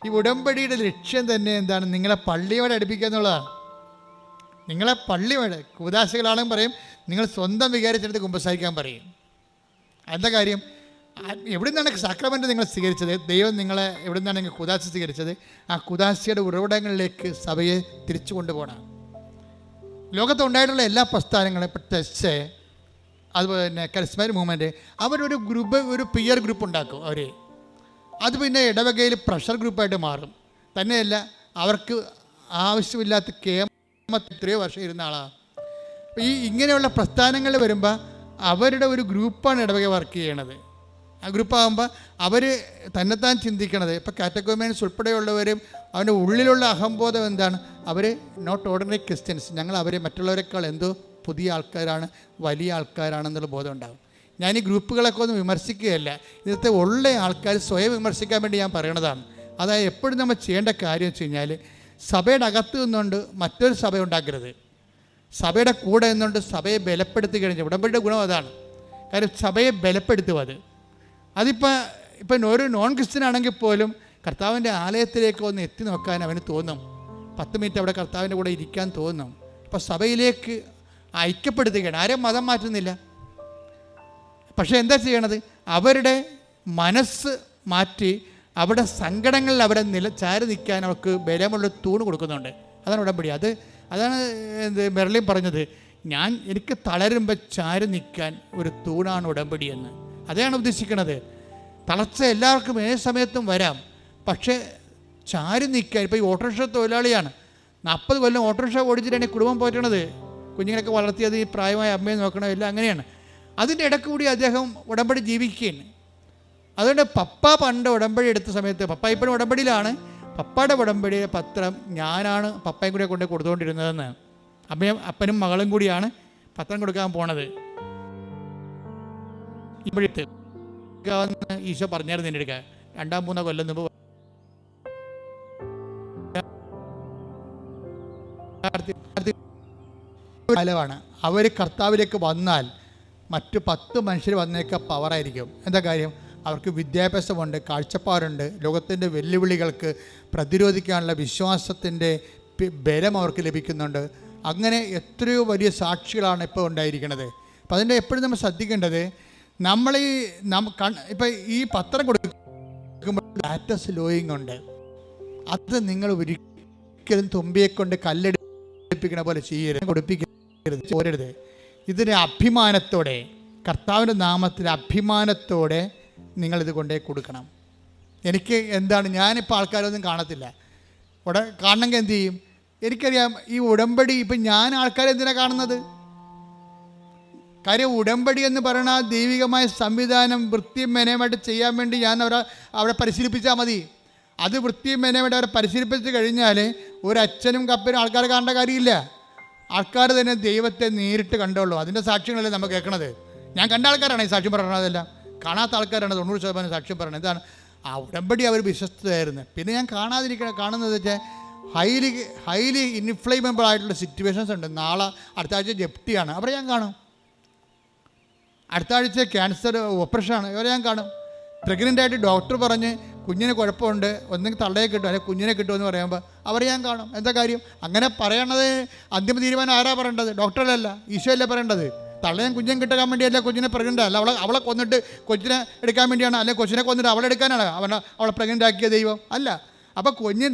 ഈ ഉടമ്പടിയുടെ ലക്ഷ്യം തന്നെ എന്താണ്? നിങ്ങളെ പള്ളിയോട് അടുപ്പിക്കുക എന്നുള്ളതാണ്. നിങ്ങളെ പള്ളിയോട്, കൂദാശകളാണെങ്കിലും പറയും, നിങ്ങൾ സ്വന്തം വികാരിച്ചെടുത്ത് കുമ്പസാരിക്കാൻ പറയും. എന്താ കാര്യം? എവിടെ നിന്നാണ് സാക്രമെൻ്റ് നിങ്ങൾ സ്വീകരിച്ചത്? ദൈവം നിങ്ങളെ എവിടെ നിന്നാണ് നിങ്ങൾ കൂദാശ സ്വീകരിച്ചത്? ആ കൂദാശയുടെ ഉറവിടങ്ങളിലേക്ക് സഭയെ തിരിച്ചു കൊണ്ടുപോകണം. ലോകത്തുണ്ടായിട്ടുള്ള എല്ലാ പ്രസ്ഥാനങ്ങളും, ഇപ്പോൾ ടെസ്റ്റ്, അതുപോലെ തന്നെ കരിസ്മാറ്റിക് മൂവ്മെൻറ്റ്, അവരൊരു ഗ്രൂപ്പ്, ഒരു പിയർ ഗ്രൂപ്പ് ഉണ്ടാക്കും അവർ. അത് പിന്നെ ഇടവകയിൽ പ്രഷർ ഗ്രൂപ്പായിട്ട് മാറും. തന്നെയല്ല, അവർക്ക് ആവശ്യമില്ലാത്ത എത്രയോ വർഷം ഇരുന്ന ആളാണ്. ഈ ഇങ്ങനെയുള്ള പ്രസ്ഥാനങ്ങൾ വരുമ്പോൾ അവരുടെ ഒരു ഗ്രൂപ്പാണ് ഇടവക വർക്ക് ചെയ്യണത്. ആ ഗ്രൂപ്പാകുമ്പോൾ അവർ തന്നെത്താൻ ചിന്തിക്കണത്, ഇപ്പോൾ കാറ്റഗോമിയൻസ് ഉൾപ്പെടെയുള്ളവരും അവൻ്റെ ഉള്ളിലുള്ള അഹംബോധം എന്താണ്? അവർ നോട്ട് ഓർഡിനറി ക്രിസ്ത്യൻസ്, ഞങ്ങൾ അവരെ മറ്റുള്ളവരെക്കാൾ എന്തോ പുതിയ ആൾക്കാരാണ്, വലിയ ആൾക്കാരാണെന്നുള്ള ബോധം ഉണ്ടാകും. ഞാൻ ഈ ഗ്രൂപ്പുകളൊക്കെ ഒന്നും വിമർശിക്കുകയല്ല, ഇന്നത്തെ ഉള്ള ആൾക്കാർ സ്വയം വിമർശിക്കാൻ വേണ്ടി ഞാൻ പറയണതാണ്. അതായത് എപ്പോഴും നമ്മൾ ചെയ്യേണ്ട കാര്യം വെച്ച് കഴിഞ്ഞാൽ, സഭയുടെ അകത്ത് നിന്നുകൊണ്ട് മറ്റൊരു സഭ ഉണ്ടാക്കരുത്. സഭയുടെ കൂടെ നിന്നുകൊണ്ട് സഭയെ ബലപ്പെടുത്തി കഴിഞ്ഞാൽ, ഉടമ്പടിയുടെ ഗുണം അതാണ്. കാര്യം സഭയെ ബലപ്പെടുത്തുക. അതിപ്പോൾ ഒരു നോൺ ക്രിസ്ത്യൻ ആണെങ്കിൽ പോലും കർത്താവിൻ്റെ ആലയത്തിലേക്ക് ഒന്ന് എത്തി നോക്കാൻ അവന് തോന്നും. 10 മിനിറ്റ് അവിടെ കർത്താവിൻ്റെ കൂടെ ഇരിക്കാൻ തോന്നും. അപ്പോൾ സഭയിലേക്ക് ഐക്യപ്പെടുത്തുകയാണ്. ആരും മതം മാറ്റുന്നില്ല. പക്ഷേ എന്താ ചെയ്യണത്? അവരുടെ മനസ്സ് മാറ്റി അവിടെ സങ്കടങ്ങളിൽ അവരെ ചാരി നിൽക്കാൻ അവർക്ക് ബലമുള്ള തൂണ് കൊടുക്കുന്നുണ്ട്. അതാണ് ഉടമ്പടി. അതാണ് മെർലിൻ പറഞ്ഞത്, എനിക്ക് തളരുമ്പോൾ ചാരി നിൽക്കാൻ ഒരു തൂണാണ് ഉടമ്പടി എന്ന്. അതാണ് ഉദ്ദേശിക്കുന്നത്. തളർച്ച എല്ലാവർക്കും ഏത് സമയത്തും വരാം, പക്ഷേ ചാരി നിൽക്കാൻ. ഇപ്പോൾ ഈ ഓട്ടോറിക്ഷ തൊഴിലാളിയാണ്, 40 കൊല്ലം ഓട്ടോറിക്ഷ ഓടിച്ചിട്ടാണ് ഈ കുടുംബം പോറ്റണത്. കുഞ്ഞുങ്ങളൊക്കെ വളർത്തിയത്, ഈ പ്രായമായ അമ്മയെ നോക്കണം, എല്ലാം അങ്ങനെയാണ്. അതിൻ്റെ ഇടയ്ക്ക് കൂടി അദ്ദേഹം ഉടമ്പടി ജീവിക്കുകയാണ്. അതുകൊണ്ട് പപ്പ പണ്ട് ഉടമ്പടി എടുത്ത സമയത്ത്, പപ്പ ഇപ്പോഴും ഉടമ്പടിയിലാണ്, പപ്പയുടെ ഉടമ്പടിയുടെ പത്രം ഞാനാണ് പപ്പയും കൂടെ കൊണ്ട് കൊടുത്തുകൊണ്ടിരുന്നതെന്ന്. അപ്പനും മകളും കൂടിയാണ് പത്രം കൊടുക്കാൻ പോണത്. ഇപ്പോഴത്തെ ഈശോ പറഞ്ഞായിരുന്നു എൻ്റെ അടുക്ക 2-3 കൊല്ലം മുമ്പ്. കാലമാണ്. അവർ കർത്താവിലേക്ക് വന്നാൽ മറ്റ് 10 മനുഷ്യർ വന്നേക്ക പവറായിരിക്കും. എന്താ കാര്യം? അവർക്ക് വിദ്യാഭ്യാസമുണ്ട്, കാഴ്ചപ്പാടുണ്ട്, ലോകത്തിൻ്റെ വെല്ലുവിളികൾക്ക് പ്രതിരോധിക്കാനുള്ള വിശ്വാസത്തിൻ്റെ ബലം അവർക്ക് ലഭിക്കുന്നുണ്ട്. അങ്ങനെ എത്രയോ വലിയ സാക്ഷികളാണ് ഇപ്പോൾ ഉണ്ടായിരിക്കുന്നത്. അപ്പം അതിൻ്റെ എപ്പോഴും നമ്മൾ ശ്രദ്ധിക്കേണ്ടത്, ഇപ്പം ഈ പത്രം കൊടുക്കുമ്പോൾ ഡാറ്റ സ്ലോയിങ് ഉണ്ട്. അത് നിങ്ങൾ ഒരിക്കലും തുമ്പിയെക്കൊണ്ട് കല്ലെടുപ്പിക്കണ പോലെ കൊടുപ്പിക്കരുത്, പോരരുത്. ഇതിന് അഭിമാനത്തോടെ, കർത്താവിൻ്റെ നാമത്തിൽ അഭിമാനത്തോടെ നിങ്ങളിത് കൊണ്ടേ കൊടുക്കണം. എനിക്ക് എന്താണ്, ഞാനിപ്പോൾ ആൾക്കാരൊന്നും കാണത്തില്ല. കാണണമെങ്കിൽ എന്ത് ചെയ്യും? എനിക്കറിയാം ഈ ഉടമ്പടി. ഇപ്പം ഞാൻ ആൾക്കാരെ എന്തിനാണ് കാണുന്നത്? കാര്യം ഉടമ്പടി എന്ന് പറയുന്ന ദൈവികമായ സംവിധാനം വൃത്തിയും മെനയുമായിട്ട് ചെയ്യാൻ വേണ്ടി ഞാൻ അവരെ പരിശീലിപ്പിച്ചാൽ മതി. അത് വൃത്തിയും മെനയുമായിട്ട് അവരെ പരിശീലിപ്പിച്ച് കഴിഞ്ഞാൽ ഒരു അച്ഛനും കപ്പനും ആൾക്കാർ കാണേണ്ട കാര്യമില്ല. ആൾക്കാർ തന്നെ ദൈവത്തെ നേരിട്ട് കണ്ടോളൂ. അതിൻ്റെ സാക്ഷ്യങ്ങളല്ലേ നമ്മൾ കേൾക്കണത്. ഞാൻ കണ്ട ആൾക്കാരാണ് ഈ സാക്ഷ്യം പറയണതെല്ലാം. കാണാത്ത ആൾക്കാരാണ് 90% സാക്ഷ്യം പറയണത്. എന്താണ്? ആ ഉടമ്പടി അവർ വിശ്വസ്തയായിരുന്നു. പിന്നെ ഞാൻ കാണുന്നത് വെച്ചാൽ ഹൈലി ഇൻഫ്ലേമബിൾ ആയിട്ടുള്ള സിറ്റുവേഷൻസ് ഉണ്ട്. നാളെ അടുത്ത ആഴ്ച ജപ്തിയാണ്, അവരെ ഞാൻ കാണും. അടുത്ത ആഴ്ച ക്യാൻസർ ഓപ്പറേഷനാണ്, അവരെ ഞാൻ കാണും. പ്രഗ്നൻ്റ് ആയിട്ട് ഡോക്ടർ പറഞ്ഞ് കുഞ്ഞിന് കുഴപ്പമുണ്ട്, ഒന്നെങ്കിൽ തള്ളയെ കിട്ടും അല്ലെങ്കിൽ കുഞ്ഞിനെ കിട്ടുമെന്ന് പറയുമ്പോൾ അവരെ ഞാൻ കാണും. എന്താ കാര്യം? അങ്ങനെ പറയണത് അന്തിമ തീരുമാനം ആരാ പറയേണ്ടത്? ഡോക്ടറല്ല, ഈശോയല്ലേ പറയേണ്ടത്. തള്ളയും കുഞ്ഞും കിട്ടാൻ വേണ്ടിയല്ല കുഞ്ഞിനെ പ്രഗ്നൻ്റ് അല്ല, അവളെ കൊന്നിട്ട് കൊച്ചിനെ എടുക്കാൻ വേണ്ടിയാണ്, അല്ലെങ്കിൽ കൊച്ചിനെ കൊന്നിട്ട് അവളെ എടുക്കാനാണ് അവളെ പ്രഗ്നൻ്റ് ആക്കിയ ദൈവം അല്ല. അപ്പോൾ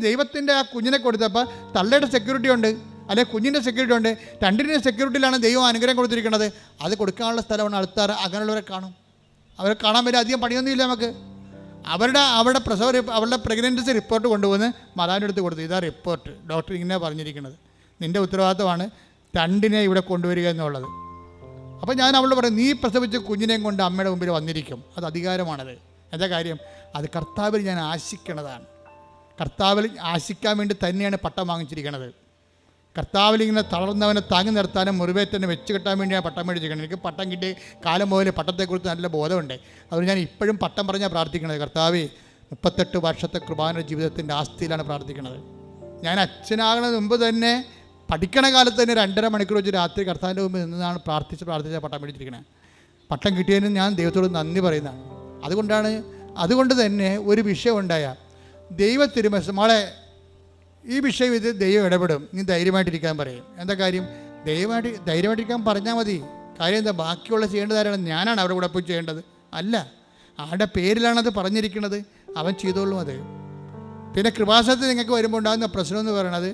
ദൈവത്തിൻ്റെ ആ കുഞ്ഞിനെ കൊടുത്തപ്പോൾ തള്ളയുടെ സെക്യൂരിറ്റി ഉണ്ട്, അല്ലെങ്കിൽ കുഞ്ഞിൻ്റെ സെക്യൂരിറ്റി ഉണ്ട്. രണ്ടിൻ്റെ സെക്യൂരിറ്റിയിലാണ് ദൈവം അനുഗ്രഹം കൊടുത്തിരിക്കുന്നത്. അത് കൊടുക്കാനുള്ള സ്ഥലമാണ് ആൾക്കാർ. അങ്ങനെയുള്ളവരെ കാണും. അവരെ കാണാൻ വരെ അധികം പണിയൊന്നുമില്ല നമുക്ക്. അവരുടെ പ്രഗ്നൻസി റിപ്പോർട്ട് കൊണ്ടുവന്ന് മാതാവിൻ്റെ അടുത്ത് കൊടുത്തു. ഇതാ റിപ്പോർട്ട്, ഡോക്ടർ ഇങ്ങനെ പറഞ്ഞിരിക്കുന്നത്, നിൻ്റെ ഉത്തരവാദിത്തമാണ് 2 ഇവിടെ കൊണ്ടുവരിക എന്നുള്ളത്. അപ്പോൾ ഞാൻ അവളോട് പറയും, നീ പ്രസവിച്ച കുഞ്ഞിനെയും കൊണ്ട് അമ്മയുടെ മുമ്പിൽ വന്നിരിക്കും. അത് അധികാരമാണത്. എന്താ കാര്യം? അത് കർത്താവിൽ ഞാൻ ആശിക്കണതാണ്. കർത്താവിൽ ആശിക്കാൻ വേണ്ടി തന്നെയാണ് പട്ടം വാങ്ങിച്ചിരിക്കുന്നത്. കർത്താവിൽ ഇങ്ങനെ തളർന്നവനെ താങ്ങി നിർത്താനും മുറിവേറ്റനെ വെച്ച് കെട്ടാൻ വേണ്ടിയാണ് പട്ടം മേടിച്ചിരിക്കുന്നത്. എനിക്ക് പട്ടം കിട്ടി കാലം മുതൽ പട്ടത്തെക്കുറിച്ച് നല്ല ബോധമുണ്ട്. അതുകൊണ്ട് ഞാൻ ഇപ്പോഴും പട്ടം പറഞ്ഞാൽ പ്രാർത്ഥിക്കുന്നത്. കർത്താവേ, 38 വർഷത്തെ കൃപാന ജീവിതത്തിൻ്റെ ആസ്തിയിലാണ് പ്രാർത്ഥിക്കുന്നത്. ഞാൻ അച്ഛനാകുന്നതിന് മുമ്പ് തന്നെ പഠിക്കണ കാലത്ത് തന്നെ 2.5 മണിക്കൂർ വെച്ച് രാത്രി കർത്താവിൻ്റെ മുമ്പ് നിന്നാണ് പ്രാർത്ഥിച്ച് പട്ടം മേടിച്ചിരിക്കുന്നത്. പട്ടം കിട്ടിയതിന് ഞാൻ ദൈവത്തോട് നന്ദി പറയുന്നതാണ്. അതുകൊണ്ട് തന്നെ ഒരു വിഷയം ഉണ്ടായ ദൈവത്തിരുമനസ് മോളെ ഈ വിഷയം ഇത് ദൈവം ഇടപെടും, നീ ധൈര്യമായിട്ടിരിക്കാൻ പറയും. എന്താ കാര്യം? ധൈര്യമായിട്ടിരിക്കാൻ പറഞ്ഞാൽ മതി. കാര്യം എന്താ? ബാക്കിയുള്ള ചെയ്യേണ്ടത് ആരാണ്? ഞാനാണ് അവരുടെ കൂടെ പോയി ചെയ്യേണ്ടത്? അല്ല, ആരുടെ പേരിലാണത് പറഞ്ഞിരിക്കുന്നത്, അവൻ ചെയ്തോളും അത്. പിന്നെ കൃപാസനത്തിൽ നിങ്ങൾക്ക് വരുമ്പോൾ ഉണ്ടാകുന്ന പ്രശ്നം എന്ന് പറയുന്നത്,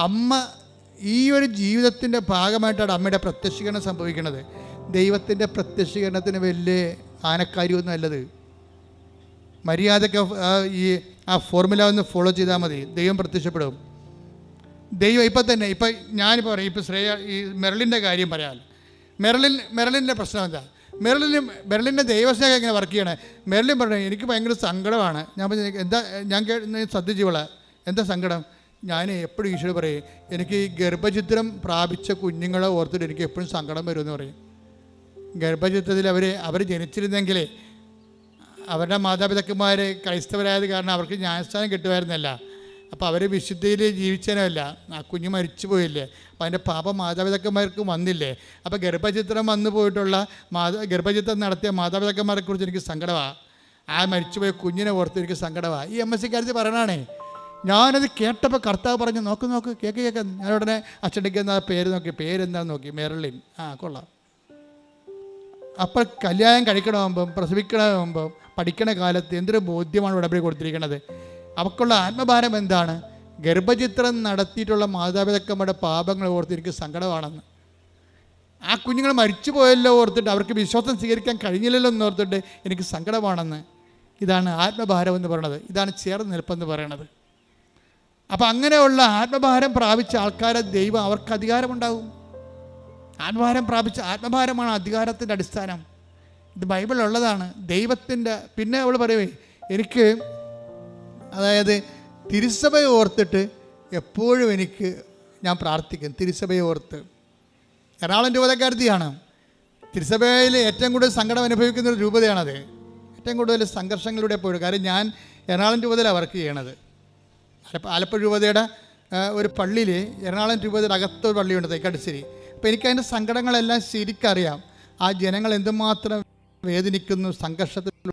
അമ്മ ഈ ഒരു ജീവിതത്തിൻ്റെ ഭാഗമായിട്ടാണ് അമ്മയുടെ പ്രത്യക്ഷീകരണം സംഭവിക്കുന്നത്. ദൈവത്തിൻ്റെ പ്രത്യക്ഷീകരണത്തിന് വലിയ ആനക്കാര്യമൊന്നും അല്ലത്. മര്യാദയ്ക്ക് ആ ഫോർമുല ഒന്ന് ഫോളോ ചെയ്താൽ മതി, ദൈവം പ്രത്യക്ഷപ്പെടും. ദൈവം ഇപ്പം ഞാനിപ്പോൾ പറയും, ഇപ്പോൾ ഈ മെർലിൻ്റെ കാര്യം പറയാം. മെർലിൻ്റെ പ്രശ്നം എന്താ? മെർലിൻ്റെ ദൈവസ്നേഹം എങ്ങനെ വർക്ക് ചെയ്യണേ? മെർലിൻ പറഞ്ഞു, എനിക്ക് ഭയങ്കര സങ്കടമാണ്. ഞാൻ പറഞ്ഞു, എന്താ? ഞാൻ ശ്രദ്ധിച്ചോളെ, എന്താ സങ്കടം? ഞാൻ എപ്പോഴും ഈശോട് പറയും, എനിക്ക് ഈ ഗർഭചിത്രം പ്രാപിച്ച കുഞ്ഞുങ്ങളെ ഓർത്തിട്ട് എനിക്ക് എപ്പോഴും സങ്കടം വരുമെന്ന് പറയും. ഗർഭചിത്രത്തിൽ അവർ ജനിച്ചിരുന്നെങ്കിലേ അവരുടെ മാതാപിതാക്കന്മാർ ക്രൈസ്തവരായത് കാരണം അവർക്ക് ന്യായസ്ഥാനം കിട്ടുമായിരുന്നല്ല. അപ്പോൾ അവർ വിശുദ്ധിയിൽ ജീവിച്ചനല്ല, ആ കുഞ്ഞ് മരിച്ചു പോയില്ലേ, അപ്പോൾ അതിൻ്റെ പാപം മാതാപിതാക്കന്മാർക്ക് വന്നില്ലേ. അപ്പോൾ ഗർഭചിത്രം വന്നു പോയിട്ടുള്ള ഗർഭചിത്രം നടത്തിയ മാതാപിതാക്കന്മാരെ കുറിച്ച് എനിക്ക് സങ്കടമാണ്. ആ മരിച്ചുപോയ കുഞ്ഞിനെ ഓർത്ത് എനിക്ക് സങ്കടമാണ്. ഈ MSc കാര്യത്തിൽ പറയണാണേ. ഞാനത് കേട്ടപ്പോൾ കർത്താവ് പറഞ്ഞു, നോക്ക് കേക്ക്. ഞാൻ ഉടനെ അച്ചടിക്കുന്ന പേര് നോക്കി, പേരെന്താണെന്ന് നോക്കി, മെർലിൻ. കൊള്ളാം. അപ്പോൾ കല്യാണം കഴിക്കണമെമ്പം പ്രസവിക്കണമെമ്പം പഠിക്കണ കാലത്ത് എന്തൊരു ബോധ്യമാണ് ഉടമ്പടി കൊടുത്തിരിക്കുന്നത്. അവൾക്കുള്ള ആത്മഭാരം എന്താണ്? ഗർഭചിത്രം നടത്തിയിട്ടുള്ള മാതാപിതാക്കന്മാരുടെ പാപങ്ങൾ ഓർത്ത് എനിക്ക് സങ്കടമാണെന്ന്. ആ കുഞ്ഞുങ്ങൾ മരിച്ചു പോയല്ലോ ഓർത്തിട്ട്, അവർക്ക് വിശ്വാസം സ്വീകരിക്കാൻ കഴിഞ്ഞില്ലല്ലോ എന്ന് ഓർത്തിട്ട് എനിക്ക് സങ്കടമാണെന്ന്. ഇതാണ് ആത്മഭാരം എന്ന് പറയുന്നത്. ഇതാണ് ചേർന്ന് നിൽപ്പെന്ന് പറയണത്. അപ്പം അങ്ങനെയുള്ള ആത്മഭാരം പ്രാപിച്ച ആൾക്കാരെ ദൈവം അവർക്ക് അധികാരമുണ്ടാകും. ആത്മഭാരമാണ് അധികാരത്തിൻ്റെ അടിസ്ഥാനം. ഇത് ബൈബിളിലുള്ളതാണ്, ദൈവത്തിൻ്റെ. പിന്നെ അവൾ പറയുവേ, എനിക്ക് അതായത് തിരുസഭയെ ഓർത്തിട്ട് എപ്പോഴും ഞാൻ പ്രാർത്ഥിക്കും. തിരുസഭയെ ഓർത്ത്. എറണാകുളം രൂപതക്കാരത്തിയാണ്. തിരുസഭയിൽ ഏറ്റവും കൂടുതൽ സങ്കടം അനുഭവിക്കുന്ന ഒരു രൂപതയാണത്. ഏറ്റവും കൂടുതൽ സംഘർഷങ്ങളിലൂടെ പോയി. കാര്യം ഞാൻ എറണാകുളം രൂപതയിലാണ് വർക്ക് ചെയ്യണത്. ആലപ്പുഴ രൂപതയുടെ ഒരു പള്ളിയിൽ, എറണാകുളം രൂപതയുടെ അകത്തൊരു പള്ളിയുണ്ട്, തേക്കാട്ടുശ്ശേരി. അപ്പോൾ എനിക്കതിൻ്റെ സങ്കടങ്ങളെല്ലാം ശരിക്കറിയാം. ആ ജനങ്ങൾ എന്തുമാത്രം വേദനിക്കുന്നു, സംഘർഷത്തിലൂടെയാണ്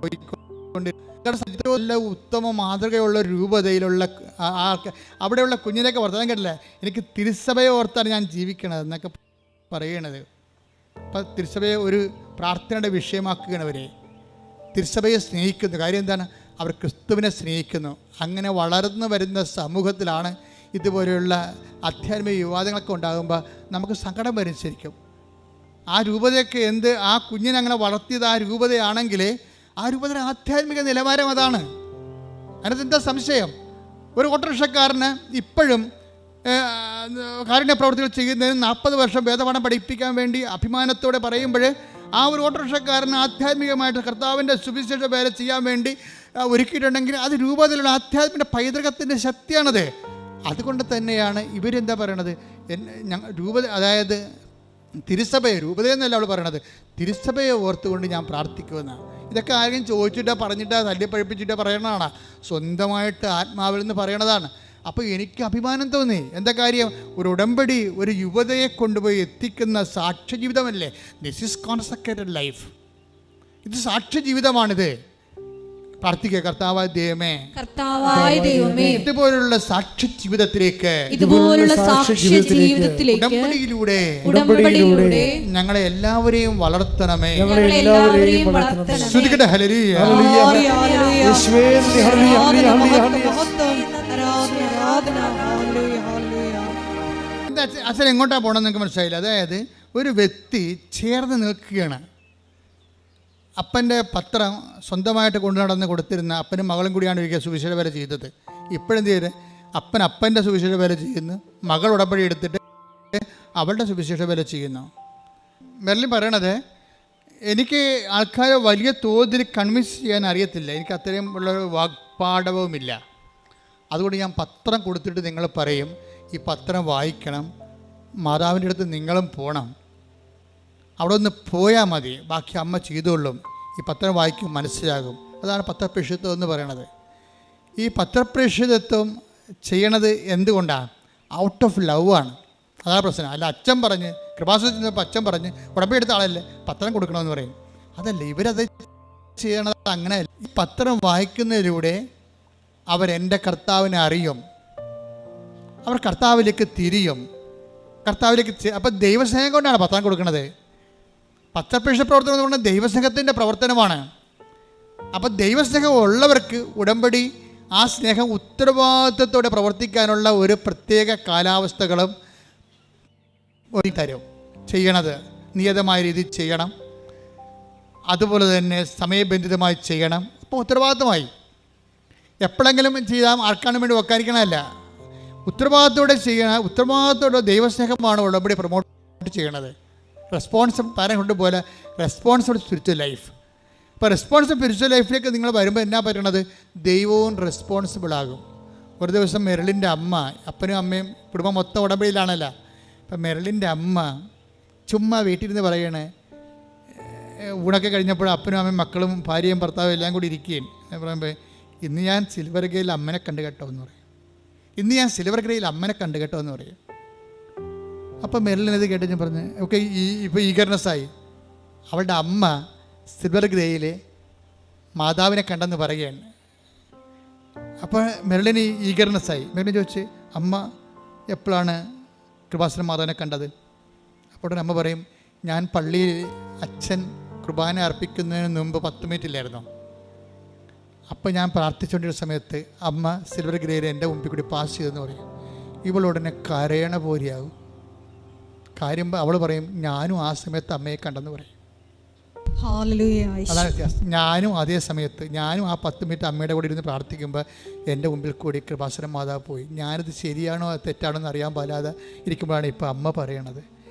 പോയിക്കൊണ്ടിരിക്കുന്നത്. ഉത്തമ മാതൃകയുള്ള രൂപതയിലുള്ള അവിടെയുള്ള കുഞ്ഞിനെയൊക്കെ വർത്തമാനം കേട്ടില്ലേ, എനിക്ക് തിരുസഭയെ ഓർത്താണ് ഞാൻ ജീവിക്കണത് എന്നൊക്കെ പറയണത്. അപ്പം തിരുസഭയെ ഒരു പ്രാർത്ഥനയുടെ വിഷയമാക്കുകയാണ് അവരെ. തിരുസഭയെ സ്നേഹിക്കുന്നു. കാര്യം എന്താണ്? അവർ ക്രിസ്തുവിനെ സ്നേഹിക്കുന്നു. അങ്ങനെ വളർന്നു വരുന്ന സമൂഹത്തിലാണ് ഇതുപോലെയുള്ള ആധ്യാത്മിക വിവാദങ്ങളൊക്കെ ഉണ്ടാകുമ്പോൾ നമുക്ക് സങ്കടം വരും ശരിക്കും. ആ രൂപതയൊക്കെ ആ കുഞ്ഞിനെ അങ്ങനെ വളർത്തിയത് ആ രൂപതയാണെങ്കിൽ ആ രൂപതയുടെ ആധ്യാത്മിക നിലവാരം അതാണ്. അതിനകത്ത് എന്താ സംശയം? ഒരു ഓട്ടോറിക്ഷക്കാരന് ഇപ്പോഴും കാരുണ്യ പ്രവർത്തികൾ ചെയ്യുന്നതിന് 40 വർഷം വേദപാഠം പഠിപ്പിക്കാൻ വേണ്ടി അഭിമാനത്തോടെ പറയുമ്പോൾ, ആ ഒരു ഓട്ടോറിക്ഷക്കാരന് ആധ്യാത്മികമായിട്ട് കർത്താവിൻ്റെ സുവിശേഷ വേല ചെയ്യാൻ വേണ്ടി ഒരുക്കിയിട്ടുണ്ടെങ്കിൽ അത് രൂപത്തിലുള്ള ആധ്യാത്മിക പൈതൃകത്തിൻ്റെ ശക്തിയാണത്. അതുകൊണ്ട് തന്നെയാണ് ഇവരെന്താ പറയണത്, അതായത് തിരുസഭയെ, രൂപതയെന്നല്ല അവൾ പറയണത്, തിരുസഭയെ ഓർത്തുകൊണ്ട് ഞാൻ പ്രാർത്ഥിക്കുമെന്നാണ്. ഇതൊക്കെ ആരെങ്കിലും ചോദിച്ചിട്ടോ പറഞ്ഞിട്ടോ തല്ലിപ്പഴിപ്പിച്ചിട്ടോ പറയണതാണ്, സ്വന്തമായിട്ട് ആത്മാവിൽ നിന്ന് പറയണതാണ്. അപ്പോൾ എനിക്ക് അഭിമാനം തോന്നി. എന്താ കാര്യം? ഒരു ഉടമ്പടി ഒരു യുവതയെ കൊണ്ടുപോയി എത്തിക്കുന്ന സാക്ഷ്യജീവിതമല്ലേ. This is consecrated life. ഇത് സാക്ഷ്യജീവിതമാണിത്. പ്രാർത്ഥിക്കുക, കർത്താവായ ദൈവമേ, ഇതുപോലുള്ള സാക്ഷ്യ ജീവിതത്തിലേക്ക് ഉടമ്പടിയിലൂടെ ഞങ്ങളെ എല്ലാവരെയും വളർത്തണമേ. ശ്രുതിക്കട്ടെ, ഹല്ലേലൂയ. അച്ഛൻ എങ്ങോട്ടാ പോകണമെന്ന് നിങ്ങൾക്ക് മനസ്സിലായില്ല. അതായത് ഒരു വ്യക്തി ചേർന്ന് നിൽക്കുകയാണ്. അപ്പൻ്റെ പത്രം സ്വന്തമായിട്ട് കൊണ്ടു നടന്ന് കൊടുത്തിരുന്ന അപ്പനും മകളും കൂടിയാണ് ഒരിക്കൽ സുവിശേഷ വേല ചെയ്തത്. ഇപ്പോഴെന്ത് ചെയ്ത് അപ്പൻ്റെ സുവിശേഷ വേല ചെയ്യുന്നു, മകൾ ഉടമ്പടി എടുത്തിട്ട് അവളുടെ സുവിശേഷ വേല ചെയ്യുന്നു. മെർലിൻ പറയണത്, എനിക്ക് ആൾക്കാരെ വലിയ തോതിൽ കൺവിൻസ് ചെയ്യാൻ അറിയത്തില്ല, എനിക്ക് അത്രയും ഉള്ളൊരു വാഗ്പാടവുമില്ല. അതുകൊണ്ട് ഞാൻ പത്രം കൊടുത്തിട്ട് നിങ്ങൾ പറയും, ഈ പത്രം വായിക്കണം, മാതാവിൻ്റെ അടുത്ത് നിങ്ങളും പോകണം, അവിടെ ഒന്ന് പോയാൽ മതി, ബാക്കി അമ്മ ചെയ്തോളും. ഈ പത്രം വായിക്കും, മനസ്സിലാകും. അതാണ് പത്രപ്രേക്ഷിതത്വം എന്ന് പറയണത്. ഈ പത്രപ്രേക്ഷിതത്വം ചെയ്യണത് എന്തുകൊണ്ടാണ്? ഔട്ട് ഓഫ് ലവ് ആണ്. അതാണ് പ്രശ്നം. അല്ല അച്ഛൻ പറഞ്ഞ്, കൃപാസനത്തിൽ അച്ഛൻ പറഞ്ഞ് ഉടമ്പടി എടുത്ത ആളല്ലേ പത്രം കൊടുക്കണമെന്ന് പറയും. അതല്ല, ഇവരത് ചെയ്യണത് അങ്ങനെയല്ല. ഈ പത്രം വായിക്കുന്നതിലൂടെ അവരെൻ്റെ കർത്താവിനെ അറിയും, അവർ കർത്താവിലേക്ക് തിരിയും, കർത്താവിലേക്ക്. അപ്പം ദൈവസ്നേഹം കൊണ്ടാണ് പത്രം കൊടുക്കുന്നത്. പത്രപ്രേക്ഷ പ്രവർത്തനം എന്ന് പറഞ്ഞാൽ ദൈവസ്നേഹത്തിൻ്റെ പ്രവർത്തനമാണ്. അപ്പം ദൈവസ്നേഹം ഉള്ളവർക്ക് ഉടമ്പടി ആ സ്നേഹം ഉത്തരവാദിത്വത്തോടെ പ്രവർത്തിക്കാനുള്ള ഒരു പ്രത്യേക കാലാവസ്ഥകളും തരും. ചെയ്യണത് നിയതമായ രീതിയിൽ ചെയ്യണം, അതുപോലെ തന്നെ സമയബന്ധിതമായി ചെയ്യണം. അപ്പോൾ ഉത്തരവാദിത്തമായി എപ്പോഴെങ്കിലും ചെയ്താൽ ആർക്കാണ് വേണ്ടി വെക്കാതിരിക്കണമല്ല. ഉത്തരവാദിത്തോടെ ചെയ്യണം. ഉത്തരവാദിത്തോടെ ദൈവസ്നേഹമാണ് ഉടമ്പടി പ്രൊമോട്ട് ചെയ്യണത്. റെസ്പോൺസിബിൾ പാരം കൊണ്ടുപോലെ റെസ്പോൺസിബിൾ സ്പിരിച്വൽ ലൈഫ്. ഇപ്പോൾ റെസ്പോൺസിബിൾ സ്പിരിച്വൽ ലൈഫിലേക്ക് നിങ്ങൾ വരുമ്പോൾ എന്നാ പറ്റണത്? ദൈവവും റെസ്പോൺസിബിളാകും. ഒരു ദിവസം മെറിലിൻ്റെ അമ്മ, അപ്പനും അമ്മയും കുടുംബം മൊത്തം ഉടമ്പടിയിലാണല്ലോ. അപ്പം മെറിലിൻ്റെ അമ്മ ചുമ്മാ വീട്ടിലിരുന്ന് പറയണേ, ഊണൊക്കെ കഴിഞ്ഞപ്പോൾ അപ്പനും അമ്മയും മക്കളും ഭാര്യയും ഭർത്താവും എല്ലാം കൂടി ഇരിക്കുകയും പറയുമ്പോൾ, ഇന്ന് ഞാൻ സിൽവർ ഗ്രേയിൽ അമ്മനെ കണ്ടു കേട്ടോ എന്ന് പറയും. ഇന്ന് ഞാൻ സിൽവർ ഗ്രേയിൽ അമ്മനെ കണ്ടു കേട്ടോ എന്ന് പറയും. അപ്പം മെറിലിനത് കേട്ട് ഞാൻ പറഞ്ഞ് ഓക്കെ, ഇപ്പോൾ ഈഗർനെസ്സായി. അവളുടെ അമ്മ സിൽവർ ഗ്രേയിൽ മാതാവിനെ കണ്ടെന്ന് പറയുകയാണ്. അപ്പോൾ മെറിലിന് ഈഗർനെസ്സായി. മെറിലിന് ചോദിച്ച്, അമ്മ എപ്പോഴാണ് കൃപാസന മാതാവിനെ കണ്ടത്? അപ്പോൾ അമ്മ പറയും, ഞാൻ പള്ളിയിൽ അച്ഛൻ കുർബാന അർപ്പിക്കുന്നതിന് മുമ്പ് 10 മിനിറ്റ് ഇല്ലായിരുന്നു. അപ്പോൾ ഞാൻ പ്രാർത്ഥിച്ചുകൊണ്ടിരുന്ന സമയത്ത് അമ്മ സിൽവർ ഗ്രേയിൽ എൻ്റെ മുമ്പിൽ കൂടി പാസ് ചെയ്തെന്ന് പറയും. ഇവളുടനെ കരയണ പോലെയാകും. കാര്യം അവൾ പറയും, ഞാനും ആ സമയത്ത് അമ്മയെ കണ്ടെന്ന് പറയും. അതാണ് വ്യത്യാസം. ഞാനും അതേ സമയത്ത് ഞാനും ആ 10 മിനിറ്റ് അമ്മയുടെ കൂടെ ഇരുന്ന് പ്രാർത്ഥിക്കുമ്പോൾ എൻ്റെ മുമ്പിൽ കൂടി കൃപാസന മാതാവ് പോയി. ഞാനിത് ശരിയാണോ തെറ്റാണോ എന്ന് അറിയാൻ പാലാതെ ഇരിക്കുമ്പോഴാണ് ഇപ്പോൾ അമ്മ പറയണത്.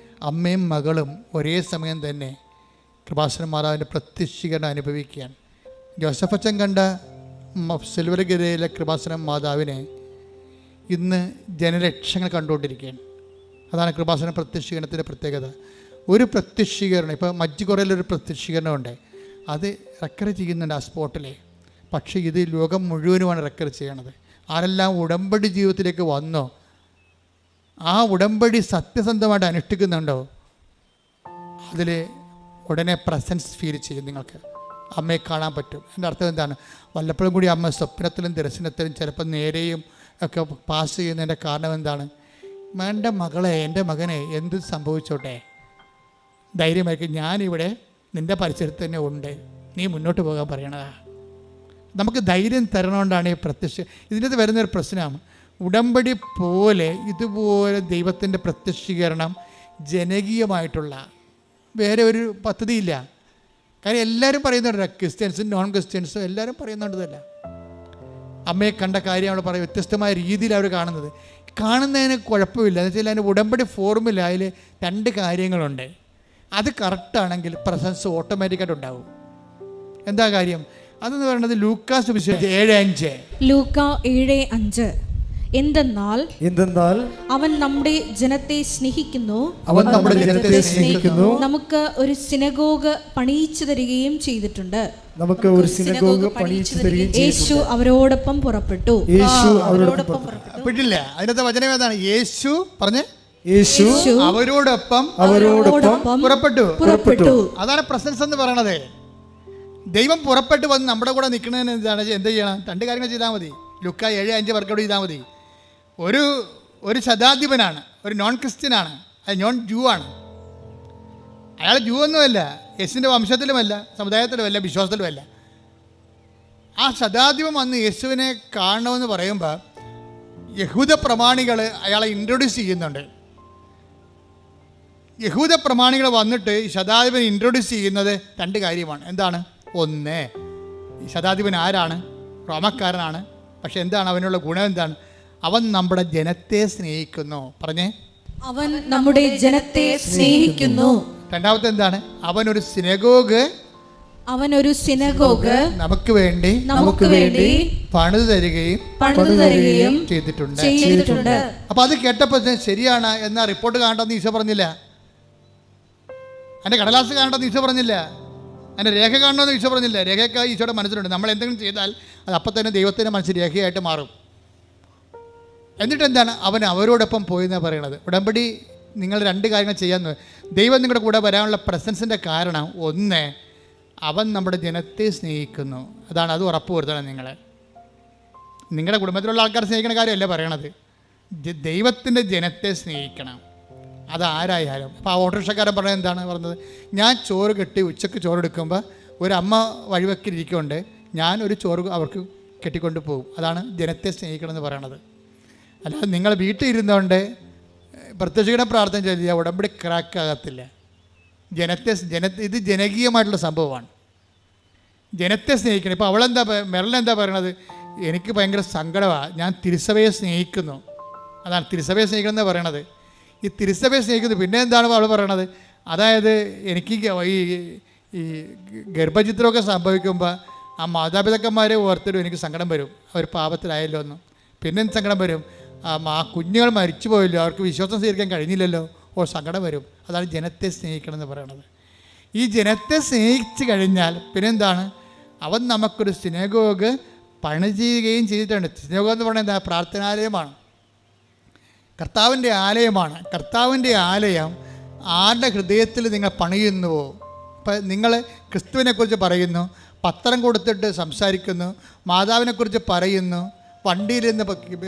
അമ്മയും മകളും ഒരേ സമയം തന്നെ കൃപാസന മാതാവിൻ്റെ പ്രത്യക്ഷീകരണം അനുഭവിക്കുകയാണ്. ജോസഫ് അച്ഛൻ കണ്ട സിൽവർ ഗ്രേയിലെ കൃപാസന മാതാവിനെ ഇന്ന് ജനലക്ഷങ്ങൾ കണ്ടുകൊണ്ടിരിക്കുകയാണ്. അതാണ് കൃപാസന പ്രത്യക്ഷീകരണത്തിൻ്റെ പ്രത്യേകത. ഒരു പ്രത്യക്ഷീകരണം, ഇപ്പോൾ മജ്ജിക്കുറയിലൊരു പ്രത്യക്ഷീകരണമുണ്ട്, അത് റെക്കോർഡ് ചെയ്യുന്നുണ്ട് ആ സ്പോട്ടിൽ. പക്ഷേ ഇത് ലോകം മുഴുവനുമാണ് റെക്കോർഡ് ചെയ്യണത്. ആരെല്ലാം ഉടമ്പടി ജീവിതത്തിലേക്ക് വന്നോ, ആ ഉടമ്പടി സത്യസന്ധമായിട്ട് അനുഷ്ഠിക്കുന്നുണ്ടോ, അതിൽ ഉടനെ പ്രസൻസ് ഫീൽ ചെയ്യും. നിങ്ങൾക്ക് അമ്മയെ കാണാൻ പറ്റും. എൻ്റെ അർത്ഥം എന്താണ്? വല്ലപ്പോഴും കൂടി അമ്മ സ്വപ്നത്തിലും ദർശനത്തിലും ചിലപ്പോൾ നേരെയും ഒക്കെ പാസ് ചെയ്യുന്നതിൻ്റെ കാരണം എന്താണ്? എൻ്റെ മകളെ, എൻ്റെ മകനെ എന്ത് സംഭവിച്ചോട്ടെ, ധൈര്യമായിരിക്കും, ഞാനിവിടെ നിൻ്റെ പരിസരത്ത് തന്നെ ഉണ്ട്, നീ മുന്നോട്ട് പോകാൻ പറയണതാ. നമുക്ക് ധൈര്യം തരണോണ്ടാണ് ഈ ഇതിനകത്ത് വരുന്നൊരു പ്രശ്നമാണ്. ഉടമ്പടി പോലെ ഇതുപോലെ ദൈവത്തിൻ്റെ പ്രത്യക്ഷീകരണം ജനകീയമായിട്ടുള്ള വേറെ ഒരു പദ്ധതിയില്ല. കാര്യം എല്ലാവരും പറയുന്നുണ്ട്, ക്രിസ്ത്യൻസും നോൺ ക്രിസ്ത്യൻസും എല്ലാവരും പറയുന്നുണ്ടതല്ല. അമ്മയെ കണ്ട കാര്യം അവൾ പറയും, വ്യത്യസ്തമായ രീതിയിൽ അവർ കാണുന്നതിന് കുഴപ്പമില്ല. എന്ന് വെച്ചാൽ അതിൻ്റെ ഉടമ്പടി ഫോർമുല അതിൽ 2 കാര്യങ്ങളുണ്ട്. അത് കറക്റ്റാണെങ്കിൽ പ്രസൻസ് ഓട്ടോമാറ്റിക്കായിട്ട് ഉണ്ടാവും. എന്താ കാര്യം അതെന്ന് പറയുന്നത്? ലൂക്കാ സുവിശേഷം 7:5. ലൂക്കാ 7:5. എന്തെന്നാൽ അവൻ നമ്മുടെ ജനത്തെ സ്നേഹിക്കുന്നു, നമുക്ക് ഒരു സിനഗോഗ് പണിയിച്ചു തരികയും ചെയ്തിട്ടുണ്ട്. യേശു അവരോടൊപ്പം പുറപ്പെട്ടു. അതിനകത്തെ വചനം ഏതാണ്? യേശു പറഞ്ഞേ, യേശു അവരോടൊപ്പം പുറപ്പെട്ടു. അതാണ് പ്രസൻസ് എന്ന് പറയണത്. ദൈവം പുറപ്പെട്ടു വന്ന് നമ്മുടെ കൂടെ നിൽക്കുന്നതിന് എന്ത് ചെയ്യണം? 2 കാര്യങ്ങൾ ചെയ്താൽ മതി. ലൂക്കാ 7:5 വർക്കൗട്ട് ചെയ്താൽ മതി. ഒരു ശതാധിപനാണ്, ഒരു നോൺ ക്രിസ്ത്യനാണ്, അത് നോൺ ജൂ ആണ്. അയാൾ ജൂ ഒന്നുമല്ല, യേശുവിൻ്റെ വംശത്തിലുമല്ല, സമുദായത്തിലുമല്ല, വിശ്വാസത്തിലുമല്ല. ആ ശതാധിപൻ വന്ന് യേശുവിനെ കാണണമെന്ന് പറയുമ്പോൾ യഹൂദ പ്രമാണികൾ അയാളെ ഇൻട്രൊഡ്യൂസ് ചെയ്യുന്നുണ്ട്. യഹൂദ പ്രമാണികൾ വന്നിട്ട് ഈ ശതാധിപൻ ഇൻട്രൊഡ്യൂസ് ചെയ്യുന്നത് 2 കാര്യമാണ്. എന്താണ്? ഒന്ന്, ഈ ശതാധിപൻ ആരാണ്? റോമക്കാരനാണ്. പക്ഷെ എന്താണ് അവനുള്ള ഗുണം? എന്താണ്? അവൻ നമ്മുടെ ജനത്തെ സ്നേഹിക്കുന്നു. പറഞ്ഞേ, അവൻ നമ്മുടെ ജനത്തെ സ്നേഹിക്കുന്നു. രണ്ടാമത്തെ എന്താണ്? അവനൊരു സിനഗോഗ് നമുക്ക് വേണ്ടി പണിതു തരികയും ചെയ്തിട്ടുണ്ട്. അപ്പൊ അത് കേട്ടപ്പോൾ ശരിയാണ് എന്നാ റിപ്പോർട്ട് കാണണ്ടെന്ന് ഈശോ പറഞ്ഞില്ല. അതിന്റെ കടലാസ് കാണണ്ടെന്ന് ഈശോ പറഞ്ഞില്ല. അതിന്റെ രേഖ കാണണമെന്ന് ഈശോ പറഞ്ഞില്ല. രേഖയൊക്കെ ഈശോയുടെ മനസ്സിലുണ്ട്. നമ്മൾ എന്തെങ്കിലും ചെയ്താൽ അത് അപ്പം തന്നെ ദൈവത്തിൻ്റെ മനസ്സിൽ രേഖയായിട്ട് മാറും. എന്നിട്ട് എന്താണ്? അവൻ അവരോടൊപ്പം പോയെന്നാണ് പറയണത്. ഉടമ്പടി നിങ്ങൾ 2 കാര്യങ്ങൾ ചെയ്യാൻ. ദൈവം നിങ്ങളുടെ കൂടെ വരാനുള്ള പ്രസൻസിൻ്റെ കാരണം, ഒന്ന്, അവൻ നമ്മുടെ ജനത്തെ സ്നേഹിക്കുന്നു. അതാണ്, അത് ഉറപ്പ് വരുത്തണം നിങ്ങൾ. നിങ്ങളുടെ കുടുംബത്തിലുള്ള ആൾക്കാർ സ്നേഹിക്കുന്ന കാര്യമല്ല പറയണത്, ദൈവത്തിൻ്റെ ജനത്തെ സ്നേഹിക്കണം. അതാരായാലും. അപ്പോൾ ആ ഓട്ടോറിക്ഷക്കാരൻ പറഞ്ഞത് എന്താണ് പറഞ്ഞത്? ഞാൻ ചോറ് കെട്ടി ഉച്ചയ്ക്ക് ചോറെടുക്കുമ്പോൾ ഒരമ്മ വഴിവെക്കിരിക്കൊണ്ട് ഞാൻ ഒരു ചോറ് അവർക്ക് കെട്ടിക്കൊണ്ട് പോകും. അതാണ് ജനത്തെ സ്നേഹിക്കണം എന്ന് പറയണത്. അല്ലാതെ നിങ്ങൾ വീട്ടിൽ ഇരുന്നുകൊണ്ട് പ്രത്യക്ഷയുടെ പ്രാർത്ഥന ചൊല്ലിയാൽ ഉടമ്പടി ക്രാക്ക് ആകത്തില്ല. ഇത് ജനകീയമായിട്ടുള്ള സംഭവമാണ്. ജനത്തെ സ്നേഹിക്കണം. ഇപ്പോൾ മെറിലെന്താ പറയണത്? എനിക്ക് ഭയങ്കര സങ്കടമാണ്, ഞാൻ തിരുസഭയെ സ്നേഹിക്കുന്നു. അതാണ് തിരുസഭയെ സ്നേഹിക്കണം എന്ന് പറയണത്. ഈ തിരുസഭയെ സ്നേഹിക്കുന്നു. പിന്നെ എന്താണ് അവൾ പറയണത്? അതായത് എനിക്ക് ഈ ഗർഭചിത്രമൊക്കെ സംഭവിക്കുമ്പോൾ ആ മാതാപിതാക്കന്മാരെ ഓർത്തിടും എനിക്ക് സങ്കടം വരും, അവർ പാപത്തിലായല്ലോ എന്ന്. പിന്നെ സങ്കടം വരും, ആ കുഞ്ഞുങ്ങൾ മരിച്ചു പോയല്ലോ, അവർക്ക് വിശ്വാസം സ്വീകരിക്കാൻ കഴിഞ്ഞില്ലല്ലോ, സങ്കടം വരും. അതാണ് ജനത്തെ സ്നേഹിക്കണം എന്ന് പറയണത്. ഈ ജനത്തെ സ്നേഹിച്ച് കഴിഞ്ഞാൽ പിന്നെന്താണ്? അവൻ നമുക്കൊരു സിനഗോഗ് പണി ചെയ്യുകയും ചെയ്തിട്ടുണ്ട്. സിനഗോഗ് എന്ന് പറയുന്നത് എന്താ? പ്രാർത്ഥനാലയമാണ്, കർത്താവിൻ്റെ ആലയമാണ്. കർത്താവിൻ്റെ ആലയം ആരുടെ ഹൃദയത്തിൽ നിങ്ങൾ പണിയുന്നുവോ? ഇപ്പം നിങ്ങൾ ക്രിസ്തുവിനെക്കുറിച്ച് പറയുന്നു, പത്രം കൊടുത്തിട്ട് സംസാരിക്കുന്നു, മാതാവിനെക്കുറിച്ച് പറയുന്നു, വണ്ടിയിലിരുന്ന്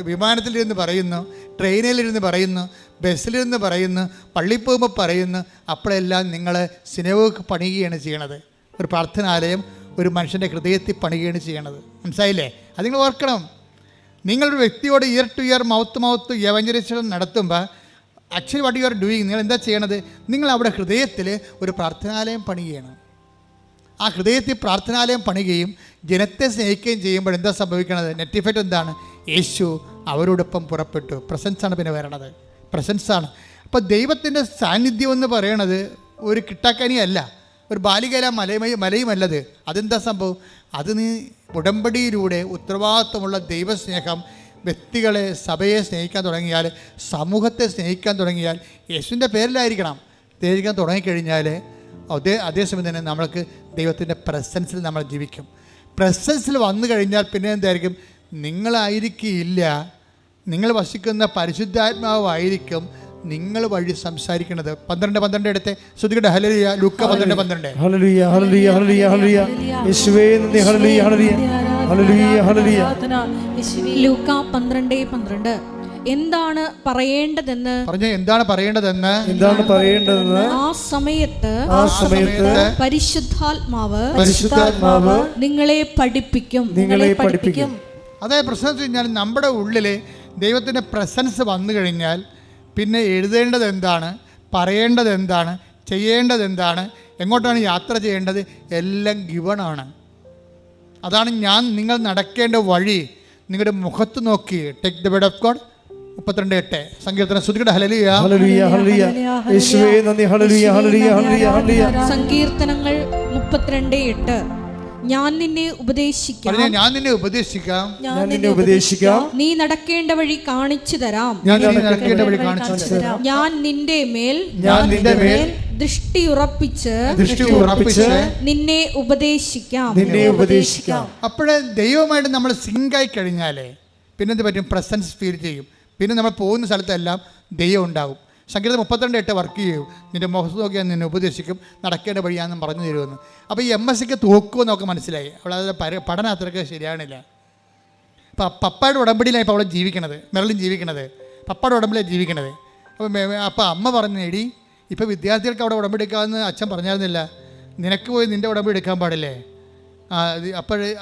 വിമാനത്തിലിരുന്ന് പറയുന്നു, ട്രെയിനിലിരുന്ന് പറയുന്നു, ബസ്സിലിരുന്ന് പറയുന്നു, പള്ളിയിൽ പോകുമ്പോൾ പറയുന്നു, അപ്പോഴെല്ലാം നിങ്ങൾ സിനഗോഗ് പണിയുകയാണ് ചെയ്യണത്. ഒരു പ്രാർത്ഥനാലയം ഒരു മനുഷ്യൻ്റെ ഹൃദയത്തിൽ പണിയുകയാണ് ചെയ്യണത്. മനസ്സിലായില്ലേ? അത് നിങ്ങൾ ഓർക്കണം. നിങ്ങളൊരു വ്യക്തിയോട് ear to ear mouth mouth evangelisation നടത്തുമ്പോൾ actually what you are doing, നിങ്ങൾ എന്താ ചെയ്യണത്? നിങ്ങൾ അവിടെ ഹൃദയത്തിൽ ഒരു പ്രാർത്ഥനാലയം പണിയുകയാണ്. ആ ഹൃദയത്തിൽ പ്രാർത്ഥനാലയം പണിയുകയും ജനത്തെ സ്നേഹിക്കുകയും ചെയ്യുമ്പോൾ എന്താ സംഭവിക്കണത്? നെറ്റ് ഇഫക്റ്റ് എന്താണ്? യേശു അവരോടൊപ്പം പുറപ്പെട്ടു. പ്രസൻസാണ് പിന്നെ വരണത്, പ്രസൻസാണ്. അപ്പോൾ ദൈവത്തിൻ്റെ സാന്നിധ്യം എന്ന് പറയണത് ഒരു കിട്ടാക്കനിയല്ല, ഒരു ബാലികല മലയുമല്ലത്. അതെന്താ സംഭവം? അത് നീ ഉടമ്പടിയിലൂടെ ഉത്തരവാദിത്വമുള്ള ദൈവസ്നേഹം വ്യക്തികളെ, സഭയെ സ്നേഹിക്കാൻ തുടങ്ങിയാൽ, സമൂഹത്തെ സ്നേഹിക്കാൻ തുടങ്ങിയാൽ, യേശുവിൻ്റെ പേരിലായിരിക്കണം സ്നേഹിക്കാൻ തുടങ്ങിക്കഴിഞ്ഞാൽ അതേസമയം തന്നെ നമ്മൾക്ക് ദൈവത്തിൻ്റെ പ്രസൻസിൽ നമ്മൾ ജീവിക്കും. പ്രസൻസിൽ വന്നു കഴിഞ്ഞാൽ പിന്നെ എന്തായിരിക്കും? നിങ്ങളായിരിക്കില്ല, നിങ്ങൾ വസിക്കുന്ന പരിശുദ്ധാത്മാവായിരിക്കും നിങ്ങൾ വഴി സംസാരിക്കുന്നത്. 12 എടുത്ത് ശ്രദ്ധിക്കട്ടെ. ഹല്ലേലൂയ. ലൂക്ക 12. ഹല്ലേലൂയ ഹല്ലേലൂയ ഹല്ലേലൂയ ഹല്ലേലൂയ യേശുവേ നന്ദി. ഹല്ലേലൂയ ഹല്ലേലൂയ ഹല്ലേലൂയ ഹല്ലേലൂയ. ലൂക്ക 12:12 എന്താണ് പറയേണ്ടതെന്ന് ആ സമയത്ത് പരിശുദ്ധാത്മാവ് നിങ്ങളെ പഠിപ്പിക്കും. അതായത് പ്രശ്നം വെച്ച് കഴിഞ്ഞാൽ നമ്മുടെ ഉള്ളിൽ ദൈവത്തിൻ്റെ പ്രസൻസ് വന്നു കഴിഞ്ഞാൽ പിന്നെ എഴുതേണ്ടത് എന്താണ്, പറയേണ്ടത് എന്താണ്, ചെയ്യേണ്ടത് എന്താണ്, എങ്ങോട്ടാണ് യാത്ര ചെയ്യേണ്ടത്, എല്ലാം ഗിവണാണ്. അതാണ് നിങ്ങൾ നടക്കേണ്ട വഴി. നിങ്ങളുടെ മുഖത്ത് നോക്കി take the word of God. 32:8 സങ്കീർത്തനം. ശ്രുതികട. ഹല്ലേലൂയ ഹല്ലേലൂയ ഹല്ലേലൂയ യേശുവേ നന്ദി. ഹല്ലേലൂയ ഹല്ലേലൂയ ഹല്ലേലൂയ ഹല്ലേലൂയ. സങ്കീർത്തനങ്ങൾ 32:8 ഞാൻ നിന്നെ ഉപദേശിക്കാം, നീ നടക്കേണ്ട വഴി കാണിച്ചു തരാം, ഞാൻ നിന്റെ മേൽ ദൃഷ്ടി ഉറപ്പിച്ച് നിന്നെ ഉപദേശിക്കാം. അപ്പോഴേ ദൈവമായിട്ട് നമ്മൾ സിങ്കായി കഴിഞ്ഞാലേ പിന്നെന്ത് പറ്റും? പ്രസൻസ് ഫീൽ ചെയ്യും. പിന്നെ നമ്മൾ പോകുന്ന സ്ഥലത്തെല്ലാം ദൈവം ഉണ്ടാകും. സങ്കീർത്തനം 32:8 വർക്ക് ചെയ്യും. നിൻ്റെ മുഖത്ത് നോക്കിയാൽ നിന്നെ ഉപദേശിക്കും, നടക്കേണ്ട വഴിയാണെന്ന് പറഞ്ഞു തരുമെന്ന്. അപ്പോൾ ഈ MSCക്ക് തോക്കുമെന്ന് നമുക്ക് മനസ്സിലായി. അവളത് പഠനം അത്രയ്ക്ക് ശരിയാണില്ല. അപ്പോൾ പപ്പായുടെ ഉടമ്പടിയിലാണ് ഇപ്പോൾ അവളെ ജീവിക്കണത്, മെറിലും ജീവിക്കണത് പപ്പായുടെ ഉടമ്പടിയിലാണ് ജീവിക്കണത്. അപ്പോൾ അമ്മ പറഞ്ഞു, എടി ഇപ്പോൾ വിദ്യാർത്ഥികൾക്ക് അവിടെ ഉടമ്പടി എടുക്കാമെന്ന് അച്ഛൻ പറഞ്ഞായിരുന്നില്ല, നിനക്ക് പോയി നിൻ്റെ ഉടമ്പടി എടുക്കാൻ പാടില്ലേ?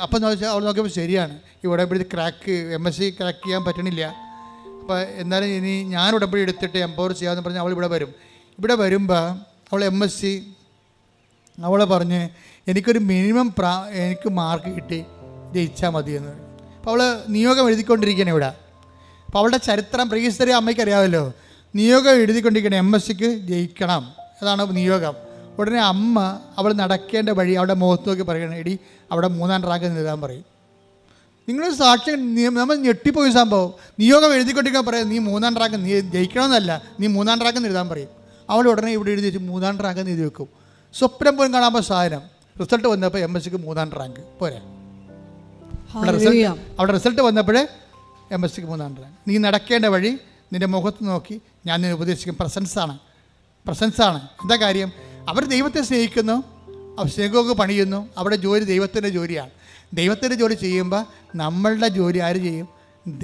അപ്പം നോക്കിയാൽ അവൾ നോക്കിയപ്പോൾ ശരിയാണ്, ഈ ഉടമ്പടി MSC ക്രാക്ക് ചെയ്യാൻ പറ്റണില്ല. അപ്പോൾ എന്നാലും ഇനി ഞാൻ ഉടമ്പടി എടുത്തിട്ട് എംപവർ ചെയ്യാമെന്ന് പറഞ്ഞ് അവൾ ഇവിടെ വരും. ഇവിടെ വരുമ്പോൾ അവൾ MSC അവളെ പറഞ്ഞ് എനിക്കൊരു മിനിമം എനിക്ക് മാർക്ക് കിട്ടി ജയിച്ചാൽ മതിയെന്ന് പറയും. അപ്പോൾ അവൾ നിയോഗം എഴുതിക്കൊണ്ടിരിക്കുകയാണ് ഇവിടെ. അപ്പോൾ അവളുടെ ചരിത്രം പ്രീഹിസ്റ്ററി അമ്മയ്ക്ക് അറിയാമല്ലോ. നിയോഗം എഴുതിക്കൊണ്ടിരിക്കുകയാണ്, MSCക്ക് ജയിക്കണം, അതാണ് നിയോഗം. ഉടനെ അമ്മ അവൾ നടക്കേണ്ട വഴി അവിടെ മുഖത്ത് നോക്കി പറയണം, എടി അവിടെ 3ാം റാങ്ക് എഴുതാൻ പറയും. നിങ്ങളൊരു സാക്ഷ്യം, നമ്മൾ ഞെട്ടിപ്പോയി സംഭവം. നിയോഗം എഴുതിക്കൊണ്ടിരിക്കാൻ പറയാം, നീ 3ാം റാങ്ക് നീ ജയിക്കണമെന്നല്ല, നീ 3ാം റാങ്ക് എഴുതാൻ പറയും. അവൾ ഉടനെ ഇവിടെ എഴുതി വെച്ച് 3ാം റാങ്ക് എഴുതി വെക്കും. സ്വപ്നം പോലും കാണാമ്പോൾ സാധനം റിസൾട്ട് വന്നപ്പോൾ MSCക്ക് 3ാം റാങ്ക് പോരാ. അവിടെ റിസൾട്ട് വന്നപ്പോഴേ MSCക്ക് 3ാം റാങ്ക്. നീ നടക്കേണ്ട വഴി നിൻ്റെ മുഖത്ത് നോക്കി ഞാൻ നിന്നെ ഉപദേശിക്കും. പ്രസൻസാണ്. എന്താ കാര്യം? അവർ ദൈവത്തെ സ്നേഹിക്കുന്നു, സിനഗോഗ് പണിയുന്നു. അവിടെ ജോലി ദൈവത്തിൻ്റെ ജോലിയാണ്. ദൈവത്തിൻ്റെ ജോലി ചെയ്യുമ്പോൾ നമ്മളുടെ ജോലി ആര് ചെയ്യും?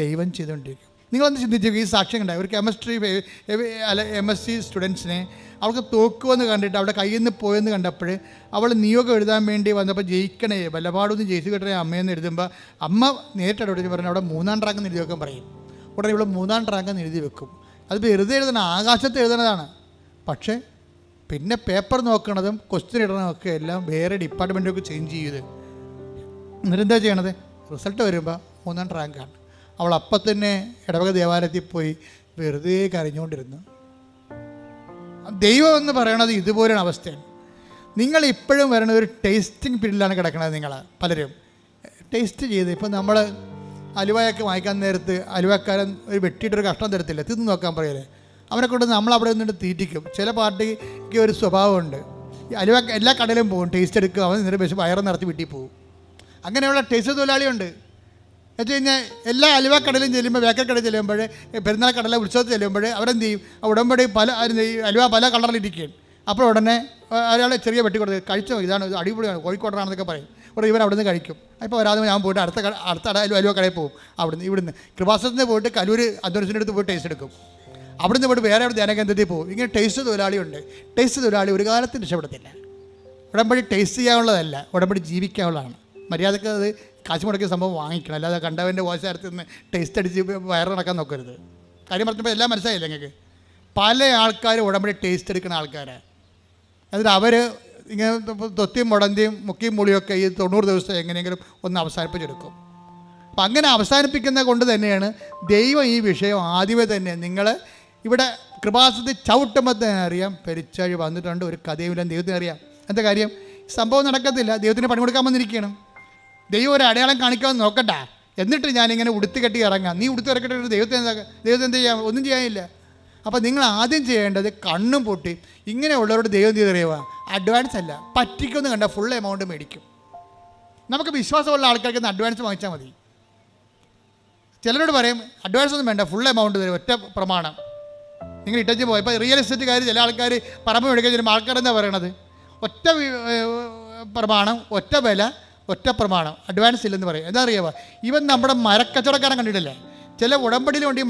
ദൈവം ചെയ്തുകൊണ്ടിരിക്കും. നിങ്ങളൊന്ന് ചിന്തിച്ചു, ഈ സാക്ഷ്യം ഉണ്ടായി. ഒരു കെമിസ്ട്രി MSc സ്റ്റുഡൻസിനെ അവൾക്ക് തോക്കുമെന്ന് കണ്ടിട്ട് അവിടെ കയ്യിൽ നിന്ന് പോയെന്ന് കണ്ടപ്പോൾ അവൾ നിയോഗം എഴുതാൻ വേണ്ടി വന്നപ്പോൾ ജയിക്കണേ വല്ലപാടൊന്ന് ജയിച്ചു കിട്ടണേ അമ്മയെന്ന് എഴുതുമ്പോൾ അമ്മ നേരിട്ട് അവിടെ പറഞ്ഞു അവിടെ 3ാം റാങ്കെന്ന് എഴുതി വെക്കാൻ പറയും. ഉടനെ ഇവിടെ 3ാം റാങ്കെന്ന് എഴുതി വെക്കും. അത് വെറുതെ എഴുതണം, ആകാശത്ത് എഴുതണതാണ്. പക്ഷേ പിന്നെ പേപ്പർ നോക്കണതും ക്വസ്റ്റ്യൻ ഇടണതൊക്കെ എല്ലാം വേറെ ഡിപ്പാർട്ട്മെൻറ്റൊക്കെ ചേഞ്ച് ചെയ്ത് എന്നിട്ട് എന്താ ചെയ്യണത്? റിസൾട്ട് വരുമ്പോൾ 3ാം റാങ്കാണ്. അവൾ അപ്പം തന്നെ ഇടവക ദേവാലയത്തിൽ പോയി വെറുതെ കരഞ്ഞുകൊണ്ടിരുന്നു. ദൈവം എന്ന് പറയണത് ഇതുപോലെയാണ് അവസ്ഥയാണ്. നിങ്ങൾ ഇപ്പോഴും വരണ ഒരു ടേസ്റ്റിംഗ് പീരീഡിലാണ് കിടക്കണത്. നിങ്ങൾ പലരും ടേസ്റ്റ് ചെയ്ത്, ഇപ്പം നമ്മൾ അലുവയൊക്കെ വാങ്ങിക്കാൻ നേരത്ത് അലുവക്കാരൻ ഒരു വെട്ടിയിട്ടൊരു കഷ്ണം തരത്തില്ല, തിന്ന് നോക്കാൻ പറയല്ലേ. അവനെ കൊണ്ട് നമ്മളവിടെ നിന്നിട്ട് തീറ്റിക്കും. ചില പാർട്ടിക്ക് ഒരു സ്വഭാവമുണ്ട്, ഈ അലുവ എല്ലാ കടയിലും പോകും, ടേസ്റ്റ് എടുക്കും, അവൻ നിന്നിട്ട് പക്ഷേ വയറ് നിറച്ച് വീട്ടിൽ പോകും. അങ്ങനെയുള്ള ടേസ്റ്റ് തൊഴിലാളിയുണ്ട്. എന്ന് വെച്ച് കഴിഞ്ഞാൽ എല്ലാ അലുവ കടയിലും ചെല്ലുമ്പോൾ, ബേക്കറി കടയിൽ ചെല്ലുമ്പോൾ, പെരുന്നാൾ കടല ഉത്സവത്തിൽ ചെല്ലുമ്പോൾ അവരെന്ത് ചെയ്യും? ഉടമ്പടി അലുവ പല കളറിലിരിക്കുകയും അപ്പോൾ ഉടനെ ഒരാളെ ചെറിയ വെട്ടി കൊടുത്ത് കഴിച്ചോ, ഇതാണ് അടിപൊളിയാണ്, കോഴിക്കോടാണെന്നൊക്കെ പറയും. ഉടനെ ഇവർ അവിടെ നിന്ന് കഴിക്കും. അപ്പോൾ ഒരാൾ ഞാൻ പോയിട്ട് അടുത്ത അലുവ കടയിൽ പോകും. ഇവിടുന്ന് കൃപാസനത്തിന് പോയിട്ട് കലൂർ അധ്വാനത്തിൻ്റെ അടുത്ത് പോയിട്ട് ടേസ്റ്റ് എടുക്കും. അവിടുന്ന് പോയിട്ട് വേറെ അവിടെ ധ്യാനകേന്ദ്രത്തിൽ പോകും. ഇങ്ങനെ ടേസ്റ്റ് തൊഴിലാളിയുണ്ട്. ടേസ്റ്റ് തൊഴിലാളി ഒരു കാലത്തും രക്ഷപ്പെടത്തില്ല. ഉടമ്പടി ടേസ്റ്റ് ചെയ്യാനുള്ളതല്ല, ഉടമ്പടി ജീവിക്കാനുള്ളതാണ്. മര്യാദക്ക് അത് കാശ് മുടക്കിയ സംഭവം വാങ്ങിക്കണം, അല്ലാതെ കണ്ടവൻ്റെ വോയിസടുത്ത് നിന്ന് ടേസ്റ്റ് അടിച്ച് വയറ് നടക്കാൻ നോക്കരുത്. കാര്യം പറഞ്ഞപ്പോൾ എല്ലാം മനസ്സിലായില്ല നിങ്ങൾക്ക്. പല ആൾക്കാരും ഉടമ്പടി ടേസ്റ്റ് എടുക്കുന്ന ആൾക്കാരാണ്. എന്നിട്ട് അവർ ഇങ്ങനെ തൊത്തിയും മുടന്തിയും മുക്കിയും മുളിയൊക്കെ ഈ 90 ദിവസം എങ്ങനെയെങ്കിലും ഒന്ന് അവസാനിപ്പിച്ചെടുക്കും. അപ്പം അങ്ങനെ അവസാനിപ്പിക്കുന്നത് കൊണ്ട് തന്നെയാണ് ദൈവം ഈ വിഷയം ആദ്യമേ തന്നെ നിങ്ങൾ ഇവിടെ കൃപാസനത്തിൽ ചവിട്ടുമ്പോൾ തന്നെ അറിയാം പെരിച്ചാഴി വന്നിട്ടുണ്ട്, ഒരു കഥയുമില്ല, ദൈവത്തിന് അറിയാം. എന്താ കാര്യം? സംഭവം നടക്കത്തില്ല, ദൈവത്തിന് പണി കൊടുക്കാൻ വന്നിരിക്കണം. ദൈവം ഒരു അടയാളം കാണിക്കാമെന്ന് നോക്കണ്ട, എന്നിട്ട് ഞാനിങ്ങനെ ഉടുത്ത് കെട്ടി ഇറങ്ങാം. നീ ഉടുത്ത് ഇറക്കിയിട്ട് ദൈവത്തെ എന്ത് ചെയ്യാം? ഒന്നും ചെയ്യാനില്ല. അപ്പോൾ നിങ്ങൾ ആദ്യം ചെയ്യേണ്ടത് കണ്ണും പൊട്ടി ഇങ്ങനെയുള്ളവരോട് ദൈവം ചെയ്തറിയുക, അഡ്വാൻസ് അല്ല, പറ്റിക്കൊന്ന് കണ്ടാൽ ഫുൾ എമൗണ്ട് മേടിക്കും. നമുക്ക് വിശ്വാസമുള്ള ആൾക്കാർക്ക് അഡ്വാൻസ് വാങ്ങിച്ചാൽ മതി. ചിലരോട് പറയും അഡ്വാൻസ് ഒന്നും വേണ്ട, ഫുൾ എമൗണ്ട് തരും, ഒറ്റ പ്രമാണം. നിങ്ങൾ ഇട്ടച്ച് പോയി ഇപ്പോൾ റിയൽ എസ്റ്റേറ്റുകാർ ചില ആൾക്കാർ പറമ്പ് മേടിക്കാൻ ചെല്ലുമ്പോൾ ആൾക്കാരെന്താ പറയണത്? ഒറ്റ പ്രമാണം, ഒറ്റ വില, ഒറ്റ പ്രമാണം, അഡ്വാൻസ് ഇല്ലെന്ന് പറയും. എന്താ അറിയാമോ? ഇവൻ നമ്മുടെ മരക്കച്ചവടക്കാരൻ കണ്ടിട്ടില്ലേ? ചില ഉടമ്പടിയിലുണ്ട് ഈ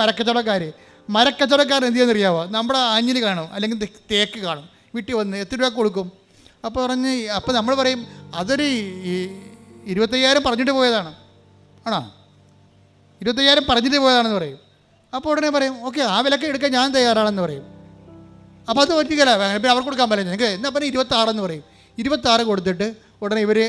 മരക്കച്ചവടക്കാരൻ എന്ത് ചെയ്യുന്നറിയാമോ? നമ്മുടെ ആഞ്ഞിൽ കാണും, അല്ലെങ്കിൽ തേക്ക് കാണും, വീട്ടിൽ വന്ന് എത്ര രൂപ കൊടുക്കും? അപ്പോൾ നമ്മൾ പറയും അതൊരു 25,000 പറഞ്ഞിട്ട് പോയതാണ്. ആണോ? 25,000 പറഞ്ഞിട്ട് പോയതാണെന്ന് പറയും. അപ്പോൾ ഉടനെ പറയും ഓക്കെ, ആ വിലക്ക് എടുക്കാൻ ഞാൻ തയ്യാറാണെന്ന് പറയും. അപ്പോൾ അത് ഒറ്റയ്ക്കല്ല, പിന്നെ അവർ കൊടുക്കാൻ പറ്റില്ല. നിങ്ങൾക്ക് എന്നാൽ പറഞ്ഞാൽ 26 പറയും. 26 കൊടുത്തിട്ട് ഉടനെ ഇവർ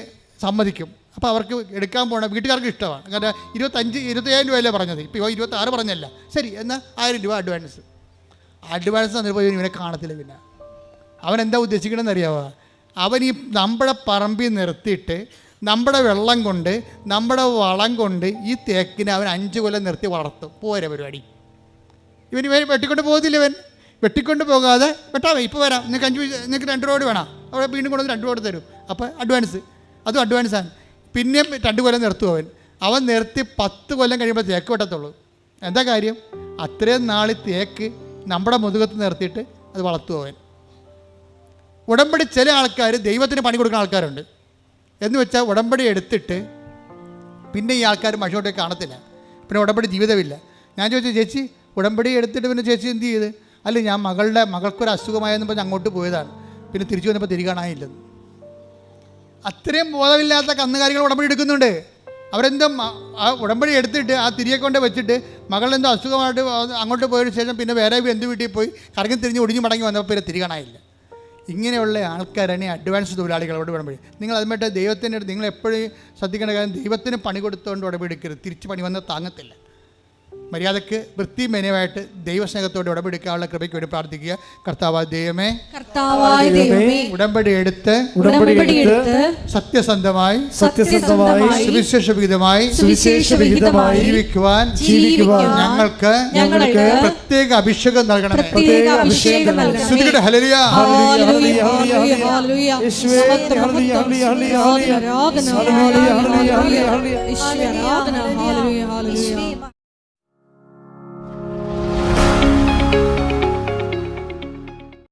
സമ്മതിക്കും. അപ്പോൾ അവർക്ക് എടുക്കാൻ പോകണം, വീട്ടുകാർക്ക് ഇഷ്ടമാണ്. കാരണം 25,000 രൂപയല്ലേ പറഞ്ഞത്, ഇപ്പോൾ 26 പറഞ്ഞല്ല. ശരി എന്നാൽ 1000 രൂപ അഡ്വാൻസ് തന്നിപ്പോൾ ഇവനെ കാണത്തില്ല. പിന്നെ അവൻ എന്താ ഉദ്ദേശിക്കണമെന്ന് അറിയാമോ? അവൻ ഈ നമ്മുടെ പറമ്പിൽ നിർത്തിയിട്ട് നമ്മുടെ വെള്ളം കൊണ്ട് നമ്മുടെ വളം കൊണ്ട് ഈ തേക്കിനെ അവൻ 5 കൊല്ലം നിർത്തി വളർത്തും. പോരെ പരിപാടി. ഇവൻ വെട്ടിക്കൊണ്ട് പോകത്തില്ല. ഇവൻ വെട്ടിക്കൊണ്ട് പോകാതെ വെട്ടാവേ ഇപ്പോൾ വരാം, നിങ്ങൾക്ക് 2 റോഡ് വേണം, അവിടെ വീണ്ടും കൊണ്ടുവന്ന് 2 റോഡ് തരും. അപ്പോൾ അതും അഡ്വാൻസാണ്. പിന്നെയും 2 കൊല്ലം നിർത്തും. അവൻ നിർത്തി 10 കൊല്ലം കഴിയുമ്പോൾ തേക്ക് വെട്ടത്തുള്ളൂ. എന്താ കാര്യം? അത്രയും നാൾ തേക്ക് നമ്മുടെ മുതുകത്ത് നിർത്തിയിട്ട് അത് വളർത്തും അവൻ. ഉടമ്പടി ചില ആൾക്കാർ ദൈവത്തിന് പണി കൊടുക്കുന്ന ആൾക്കാരുണ്ട്. എന്ന് വെച്ചാൽ ഉടമ്പടി എടുത്തിട്ട് പിന്നെ ഈ ആൾക്കാർ മഷോട്ടേക്ക് കാണത്തില്ല, പിന്നെ ഉടമ്പടി ജീവിതമില്ല. ഞാൻ ചോദിച്ചു ചേച്ചി ഉടമ്പടി എടുത്തിട്ട് പിന്നെ ചേച്ചി എന്ത് ചെയ്ത്? അല്ല ഞാൻ മകൾക്കൊരു അസുഖമായെന്ന് പറഞ്ഞ് അങ്ങോട്ട് പോയതാണ്, പിന്നെ തിരിച്ചു വന്നപ്പോൾ തിരികെ കാണാനില്ലെന്ന്. അത്രയും ബോധമില്ലാത്ത കന്നുകാലികൾ ഉടമ്പടി എടുക്കുന്നുണ്ട്. അവരെന്തോ ആ ഉടമ്പടി എടുത്തിട്ട് ആ തിരികെ കൊണ്ട് വെച്ചിട്ട് മകളെന്തോ അസുഖമായിട്ട് അങ്ങോട്ട് പോയതിനു ശേഷം പിന്നെ വേറെ എന്ത് വീട്ടിൽ പോയി കറങ്ങി തിരിഞ്ഞ് ഒടിഞ്ഞു മടങ്ങി വന്നപ്പോൾ പിന്നെ തിരികെ കാണാനില്ല. ഇങ്ങനെയുള്ള ആൾക്കാരാണ് ഈ അഡ്വാൻസ് തൊഴിലാളികളോട് ഉടമ്പടി. നിങ്ങൾ അതുമായിട്ട് ദൈവത്തിൻ്റെ അടുത്ത് നിങ്ങൾ എപ്പോഴും ശ്രദ്ധിക്കേണ്ട കാര്യം, ദൈവത്തിന് പണി കൊടുത്തുകൊണ്ട് ഉടമ്പടി എടുക്കരുത്. തിരിച്ച് പണി വന്നാൽ താങ്ങത്തില്ല. മര്യാദക്ക് വൃത്തി മെനവായിട്ട് ദൈവസ്നേഹത്തോടെ ഉടമ്പടിക്കാനുള്ള കൃപയ്ക്ക് വേണ്ടി പ്രാർത്ഥിക്കുക. കർത്താവായ ദൈവമേ, ഉടമ്പടി എടുത്ത് സത്യസന്ധമായി സുവിശേഷവിഹിതമായി ജീവിക്കുവാൻ ഞങ്ങൾക്ക് പ്രത്യേക അഭിഷേകം നൽകണമേ. ഹല്ലേലൂയ.